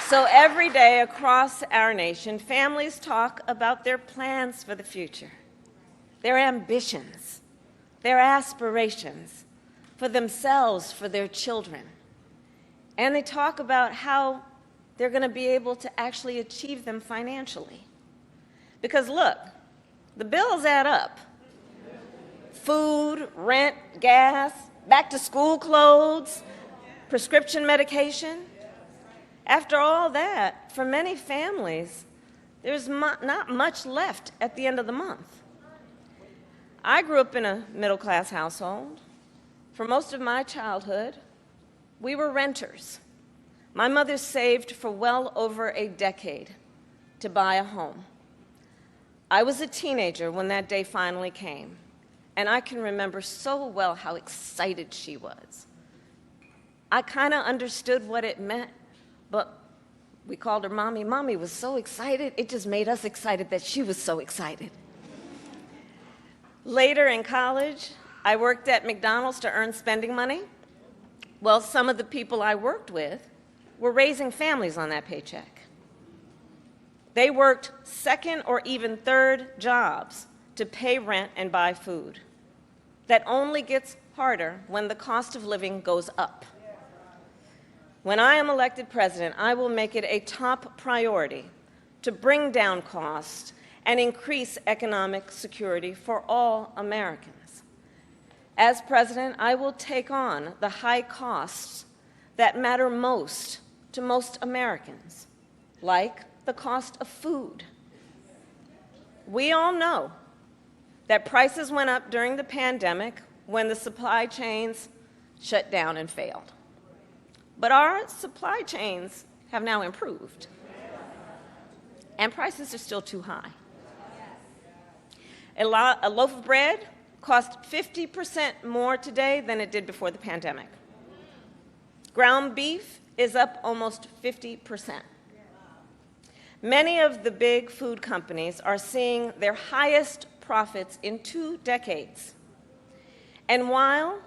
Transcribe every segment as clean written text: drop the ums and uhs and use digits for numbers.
So every day across our nation, families talk about their plans for the future, their ambitions, their aspirations for themselves, for their children. And they talk about how they're going to be able to actually achieve them financially. Because look, the bills add up. Food, rent, gas, back to school clothes, prescription medication. After all that, for many families, there's not much left at the end of the month. I grew up in a middle-class household. For most of my childhood, we were renters. My mother saved for well over a decade to buy a home. I was a teenager when that day finally came, and I can remember so well how excited she was. I kind of understood what it meant, but we called her Mommy. Mommy was so excited, it just made us excited that she was so excited. Later in college, I worked at McDonald's to earn spending money. Well, some of the people I worked with were raising families on that paycheck. They worked second or even third jobs to pay rent and buy food. That only gets harder when the cost of living goes up. When I am elected president, I will make it a top priority to bring down costs and increase economic security for all Americans. As president, I will take on the high costs that matter most to most Americans, like the cost of food. We all know that prices went up during the pandemic when the supply chains shut down and failed. But our supply chains have now improved, and prices are still too high. A loaf of bread costs 50% more today than it did before the pandemic. Ground beef is up almost 50%. Many of the big food companies are seeing their highest profits in 2 decades. And while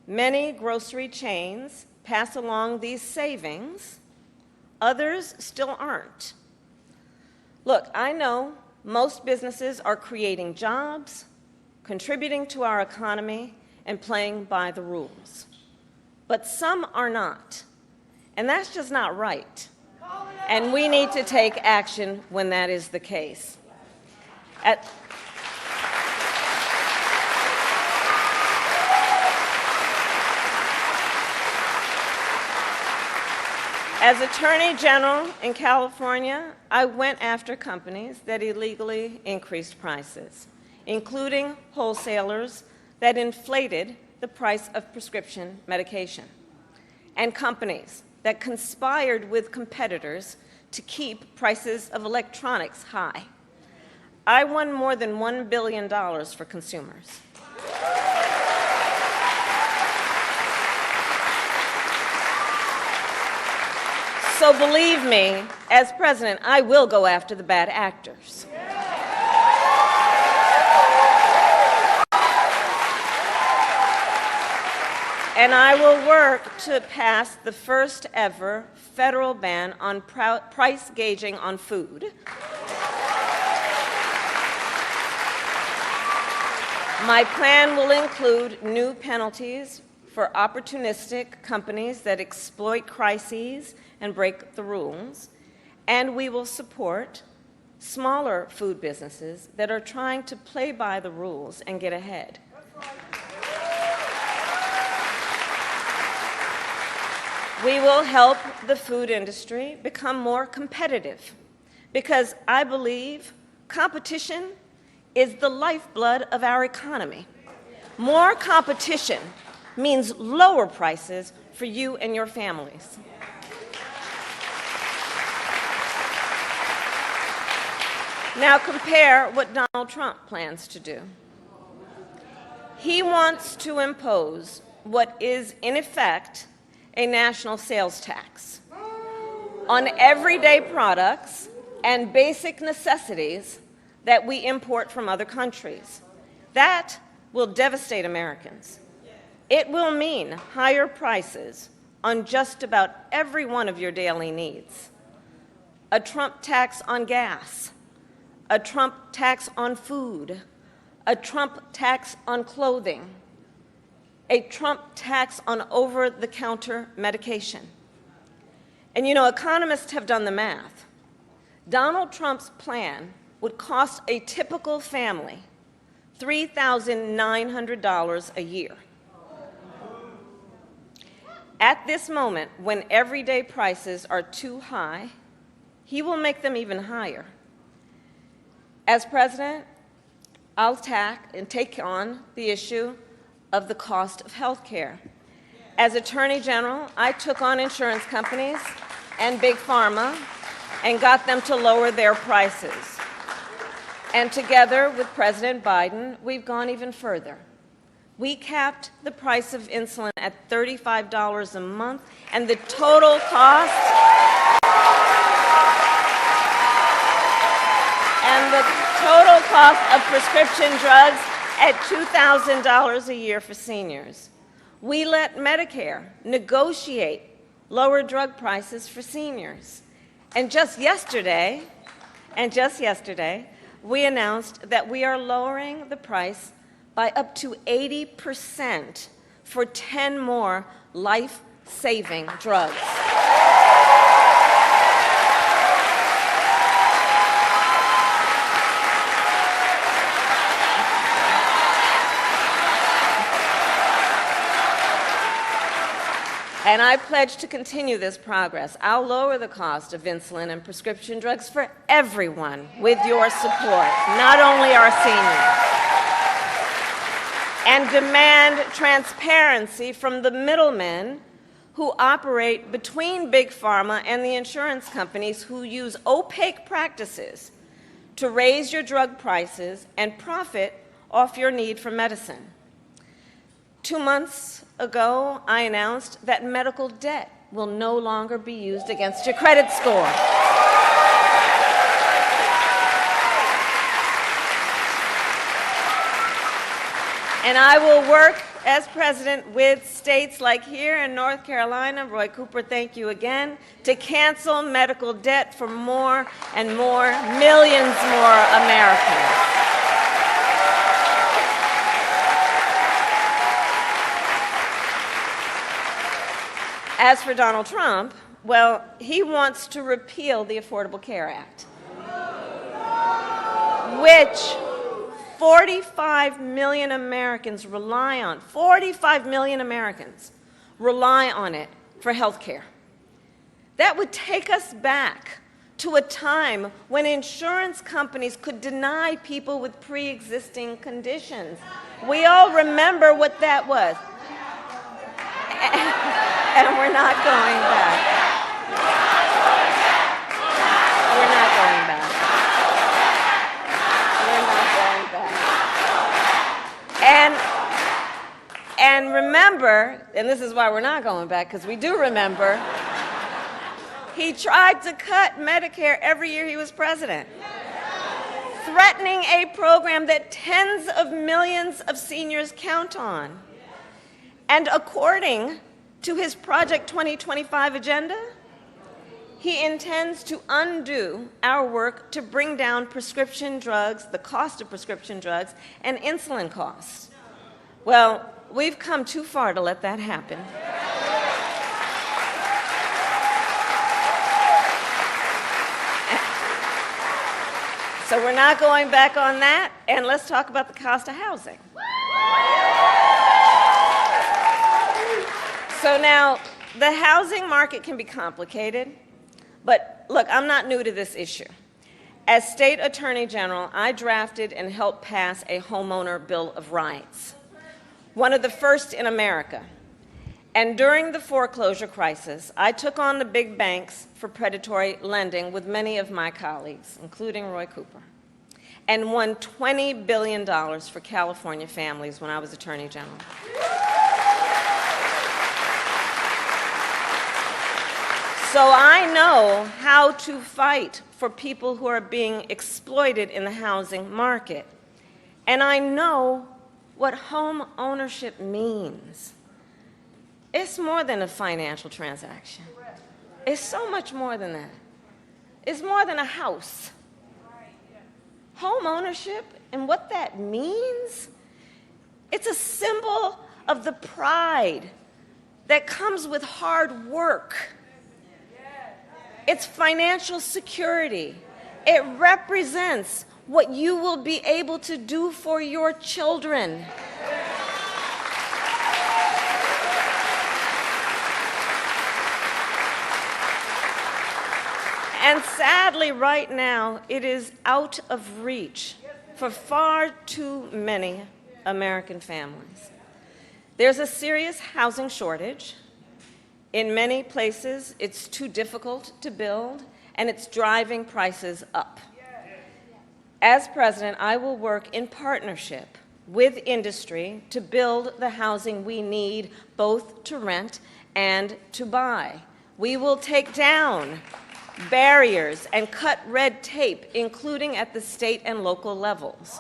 many grocery chains pass along these savings, others still aren't. Look, I know most businesses are creating jobs, contributing to our economy, and playing by the rules. But some are not, and that's just not right. And we need to take action when that is the case. As Attorney General in California, I went after companies that illegally increased prices, including wholesalers that inflated the price of prescription medication, and companies that conspired with competitors to keep prices of electronics high. I won more than $1 billion for consumers. So believe me, as president, I will go after the bad actors. And I will work to pass the first ever federal ban on price gouging on food. My plan will include new penalties for opportunistic companies that exploit crises and break the rules, and we will support smaller food businesses that are trying to play by the rules and get ahead. We will help the food industry become more competitive, because I believe competition is the lifeblood of our economy. More competition means lower prices for you and your families. Now compare what Donald Trump plans to do. He wants to impose what is, in effect, a national sales tax on everyday products and basic necessities that we import from other countries. That will devastate Americans. It will mean higher prices on just about every one of your daily needs, a Trump tax on gas, a Trump tax on food, a Trump tax on clothing, a Trump tax on over-the-counter medication. And you know, economists have done the math. Donald Trump's plan would cost a typical family $3,900 a year. At this moment, when everyday prices are too high, he will make them even higher. As president, I'll take on the issue of the cost of health care. As Attorney General, I took on insurance companies and Big Pharma and got them to lower their prices. And together with President Biden, we've gone even further. We capped the price of insulin at $35 a month, and the total cost of prescription drugs at $2,000 a year for seniors. We let Medicare negotiate lower drug prices for seniors. And just yesterday, we announced that we are lowering the price by up to 80% for 10 more life-saving drugs. And I pledge to continue this progress. I'll lower the cost of insulin and prescription drugs for everyone with your support, not only our seniors. And demand transparency from the middlemen who operate between Big Pharma and the insurance companies who use opaque practices to raise your drug prices and profit off your need for medicine. 2 months ago, I announced that medical debt will no longer be used against your credit score. And I will work as president with states like here in North Carolina, Roy Cooper, thank you again, to cancel medical debt for more and more, millions more Americans. As for Donald Trump, well, he wants to repeal the Affordable Care Act, which 45 million Americans rely on. 45 million Americans rely on it for health care. That would take us back to a time when insurance companies could deny people with pre-existing conditions. We all remember what that was. And we're not going back. We're not going back. We're not going back. And remember, and this is why we're not going back, because we do remember, he tried to cut Medicare every year he was president, threatening a program that tens of millions of seniors count on. And according to his Project 2025 agenda, he intends to undo our work to bring down prescription drugs, the cost of prescription drugs, and insulin costs. Well, we've come too far to let that happen. So we're not going back on that, and let's talk about the cost of housing. So now, the housing market can be complicated, but look, I'm not new to this issue. As State Attorney General, I drafted and helped pass a homeowner Bill of Rights, one of the first in America. And during the foreclosure crisis, I took on the big banks for predatory lending with many of my colleagues, including Roy Cooper, and won $20 billion for California families when I was Attorney General. So I know how to fight for people who are being exploited in the housing market. And I know what home ownership means. It's more than a financial transaction. It's so much more than that. is more than a house. Home ownership and what that means, it's a symbol of the pride that comes with hard work. It's financial security. It represents what you will be able to do for your children. And sadly, right now, it is out of reach for far too many American families. There's a serious housing shortage. In many places, it's too difficult to build, and it's driving prices up. As president, I will work in partnership with industry to build the housing we need, both to rent and to buy. We will take down barriers and cut red tape, including at the state and local levels.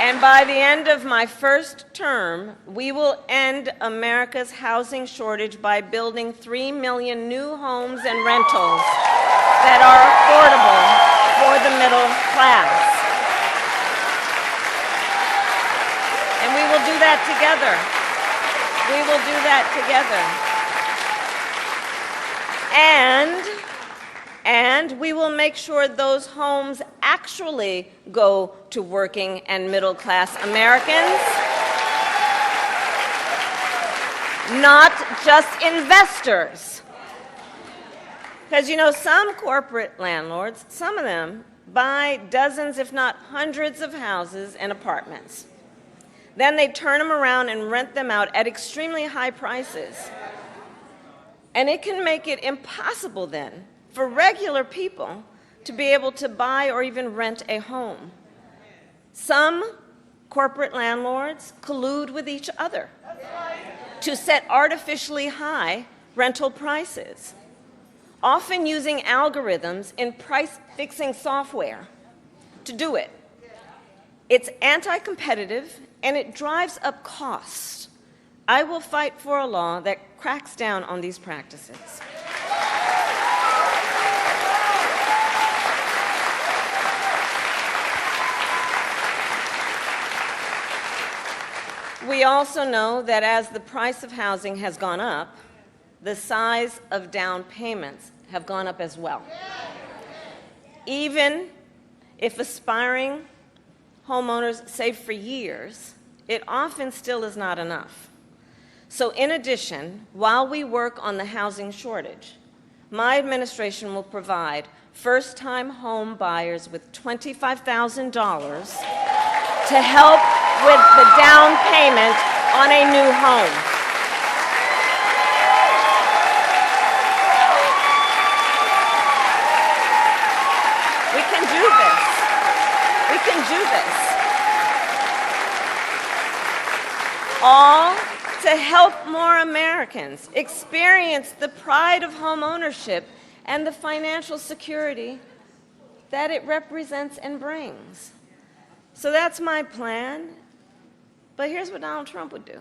And by the end of my first term, we will end America's housing shortage by building 3 million new homes and rentals that are affordable for the middle class. And we will do that together. We will do that together. And we will make sure those homes actually go to working and middle class Americans, not just investors. Because you know, some corporate landlords, some of them buy dozens, if not hundreds of houses and apartments. Then they turn them around and rent them out at extremely high prices. And it can make it impossible then for regular people to be able to buy or even rent a home. Some corporate landlords collude with each other to set artificially high rental prices, often using algorithms in price-fixing software to do it. It's anti-competitive and it drives up costs. I will fight for a law that cracks down on these practices. We also know that as the price of housing has gone up, the size of down payments have gone up as well. Even if aspiring homeowners save for years, it often still is not enough. So in addition, while we work on the housing shortage, my administration will provide first-time home buyers with $25,000 to help with the down payment on a new home. We can do this. We can do this. All to help more Americans experience the pride of home ownership and the financial security that it represents and brings. So that's my plan. But here's what Donald Trump would do.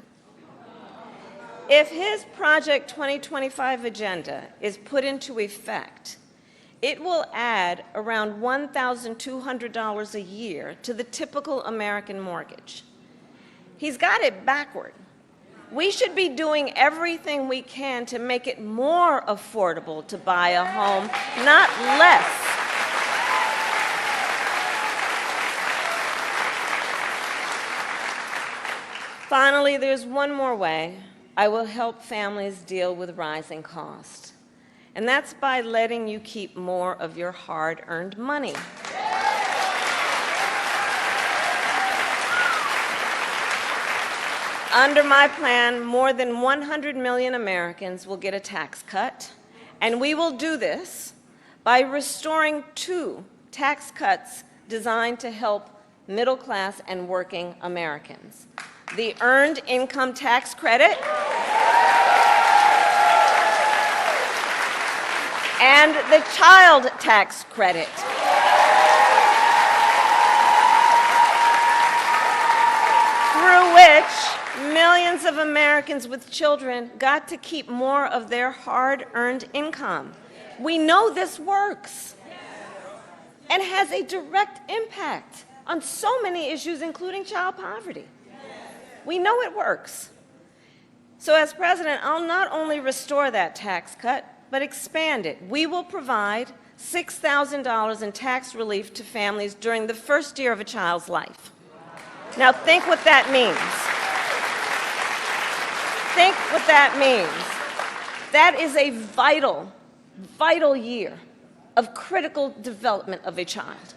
If his Project 2025 agenda is put into effect, it will add around $1,200 a year to the typical American mortgage. He's got it backward. We should be doing everything we can to make it more affordable to buy a home, not less. Finally, there's one more way I will help families deal with rising costs, and that's by letting you keep more of your hard-earned money. Under my plan, more than 100 million Americans will get a tax cut, and we will do this by restoring 2 tax cuts designed to help middle-class and working Americans: the Earned Income Tax Credit and the Child Tax Credit. through which millions of Americans with children got to keep more of their hard-earned income. We know this works and has a direct impact on so many issues, including child poverty. We know it works. So as president, I'll not only restore that tax cut, but expand it. We will provide $6,000 in tax relief to families during the first year of a child's life. Now think what that means. Think what that means. That is a vital, vital year of critical development of a child.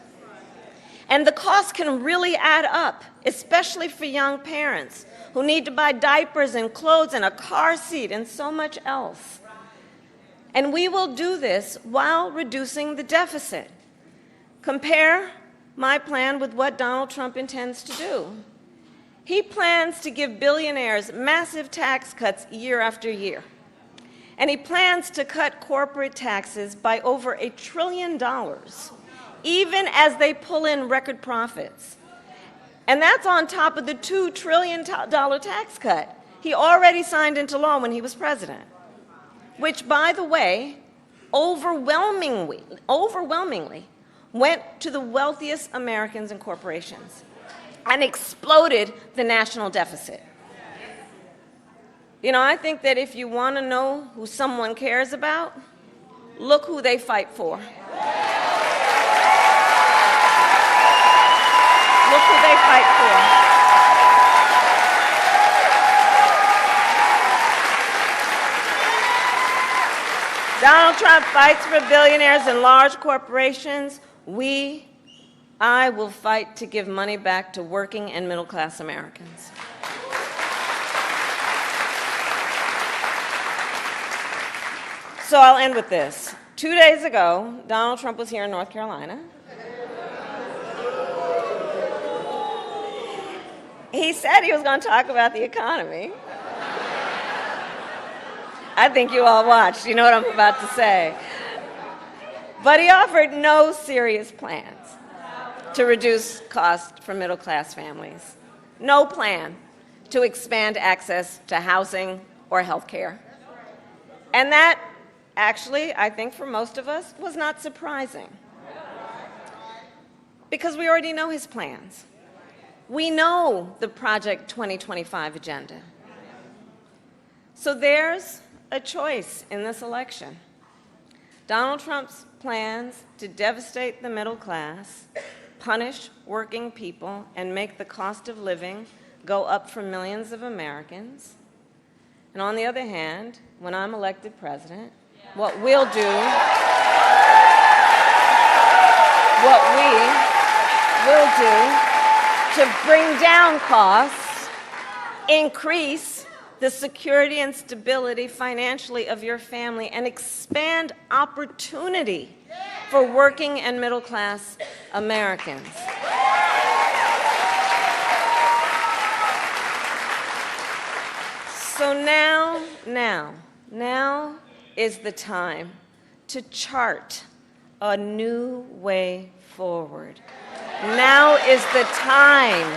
And the cost can really add up, especially for young parents who need to buy diapers and clothes and a car seat and so much else. And we will do this while reducing the deficit. Compare my plan with what Donald Trump intends to do. He plans to give billionaires massive tax cuts year after year. And he plans to cut corporate taxes by over $1 trillion, even as they pull in record profits. And that's on top of the $2 trillion tax cut he already signed into law when he was president, which, by the way, overwhelmingly went to the wealthiest Americans and corporations and exploded the national deficit. You know, I think that if you want to know who someone cares about, look who they fight for. Look who they fight for. Donald Trump fights for billionaires and large corporations. I will fight to give money back to working and middle-class Americans. So I'll end with this. 2 days ago, Donald Trump was here in North Carolina. He said he was going to talk about the economy. I think you all watched. You know what I'm about to say. But he offered no serious plans to reduce costs for middle-class families. No plan to expand access to housing or health care. And that, actually, I think for most of us, was not surprising. Because we already know his plans. We know the Project 2025 agenda. So there's a choice in this election. Donald Trump's plans to devastate the middle class, punish working people, and make the cost of living go up for millions of Americans. And on the other hand, when I'm elected president, what we will do to bring down costs, increase the security and stability financially of your family, and expand opportunity for working and middle-class Americans. So now is the time to chart a new way forward. Now is the time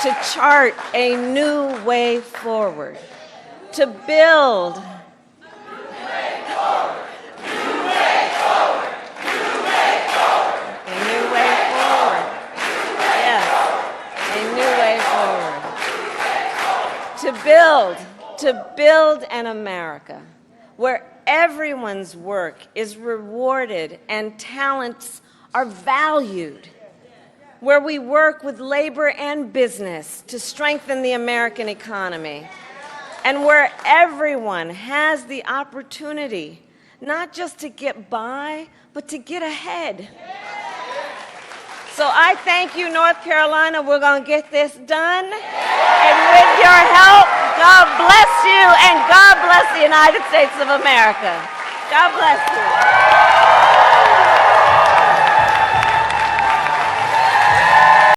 to chart a new way forward, to build to build an America where everyone's work is rewarded and talents are valued, where we work with labor and business to strengthen the American economy, and where everyone has the opportunity not just to get by, but to get ahead. So I thank you, North Carolina. We're going to get this done. And with your help, God bless you, and God bless the United States of America. God bless you.